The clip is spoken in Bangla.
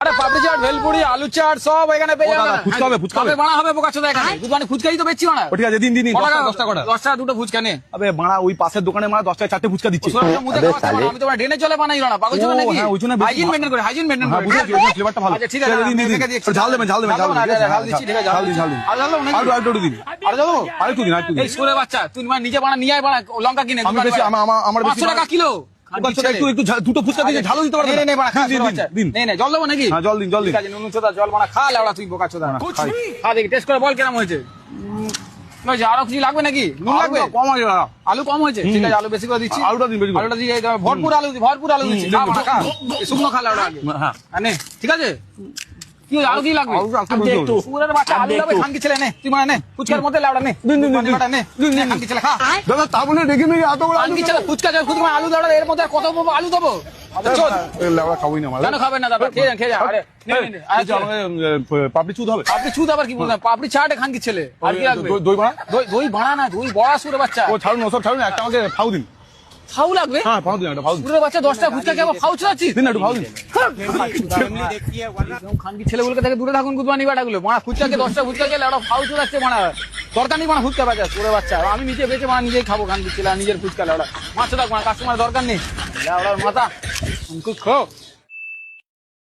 আরে পাপড়ি চাট, ভেলপুরি, আলু চাট সব এখানে পেয়ে যাবেন। ফুচকা হবে, ফুচকা হবে। কবে বানা হবে বোকাচোদা এখানে? দোকানে ফুচকাই তো বেচছি বানা। ঠিক আছে, দিন দিন দিন, কত টাকা? 10 টাকা করে। 10 টাকা দুটো ফুচকা নে। আবে বাড়া, ওই পাশের দোকানে মারা 10 টাকা 4টে ফুচকা দিচ্ছে। ওসব মুখে খাওয়াতে পারো না, আমি তোমার ড্রেনে চলে বানাই না, পাগল ছোট ও, নাকি? হ্যাঁ, ওই জন্য বেশি হাইজিন মেইনটেইন করে, হাইজিন মেইনটেইন হ্যাঁ, করে। বুঝেছি, ওই ফ্লেভারটা ভালো। আচ্ছা ঠিক আছে, দিন দিন দিন। দেখে দিচ্ছি। ঝাল দেবেন, ঝাল দেবেন, ঝাল দেবেন। ঝাল দিচ্ছি, ঠিক আছে, ঝাল দিন, ঝাল দিন। আর ঝাল দেবো নাকি? আরেকটু দিন। আর ঝাল দেবো? আরেকটু দিন, আরেকটু দিন। এই সুরে বাচ্চা, তুই মানে নিজে বানা, নিয়ে আয় বানা, লঙ্কা কিনে। আমি বেশি, আমার বেশি 500 টাকা কিলো। একটু দুটো ফুচকা দিয়ে ঝাল দিতে পারবেন? নে বানা, খা দিন, সুরে দিন, বাচ্চা। দিন। নে জল দেবো নাকি? হ্যাঁ, জল দিন, জল দিন। ঠিক আছে, নুন চোদা জল বানা, খা লেওড়া তুই বোকাচোদা। খাই। খা দেখি, টেস্ট করে বল কেমন হয়েছে। আরো কিছু লাগবে নাকি? নুন লাগবে? আলুটা কম আছে দাদা। আলু কম হয়েছে, ঠিক আছে, আলু বেশি করে দিচ্ছি। আলুটা দিন বেশি করে। আলুটা দিয়ে ভরপুর আলু, ভরপুর আলু দিচ্ছি। খা বানা, খা। এই শুকনো খা লেওড়া আগে। হ্যাঁ। আর নে, ঠিক আছে? কি হলো, আলু কি লাগবে? আলুটা একটু বেশি হবে। সুরের বাচ্চা, আলু লাগবে, খানকি ছেলে নে। তুই মানে নে, ফুচকার মধ্যে লেওড়া নে। দিন, দিন, দিন, দিন। বাটা নে, নে, খানকি ছেলে খা। দাদা তা বলে দেখে নিয়ে এত বড় আলু খানকি ছেলে ফুচকা চাই, ফুচকা আলু লেওড়া, এর মধ্যে আর কত পাবো আলু দেবো? আচ্ছা চল। লেওড়া খাবোই না মারা। কেন খাবেন না দাদা? খেয়ে যান, খেয়ে যান। আরে নে, নে, নে। আচ্ছা, আমাকে পাপড়ি চুদ হবে। আপনি চুদ আবার কি বলবেন? পাপড়ি চাটে খানকি ছেলে। আর কি লাগবে? দই বাড়া। দই বাড়া না, দই বড়া সুরে বাচ্চা। ও ছাড়ুন, ওসব ছাড়ুন, একটা আমাকে ফাউ দিন। ফাউ লাগবে? হ্যাঁ, ফাউ দিন, একটা ফাউ দিন। সুরে বাচ্চা 10টা ফুচকা কে আবার ফাউ চাচ্ছিস? দিন না, একটু ফাউ দিন। খানকি ছেলেগুলোকে থেকে দূরে থাকুন, গুদমানি বাটাগুলো। মানা ফুচকাকে 10টা ফুচকা খেলে ওরা ফাউ চলাচ্ছে মানা। দরকার নেই মানা ফুচকা বাচ্চা, সুরে বাচ্চা। আমি নিজে বেঁচে মানা নিজেই খাবো খানকি ছেলে, আর নিজের ফুচকা লেওড়া। মাছ থাক মানা, কাস্টমার দরকার নেই। লেওড়ার মাথা। খো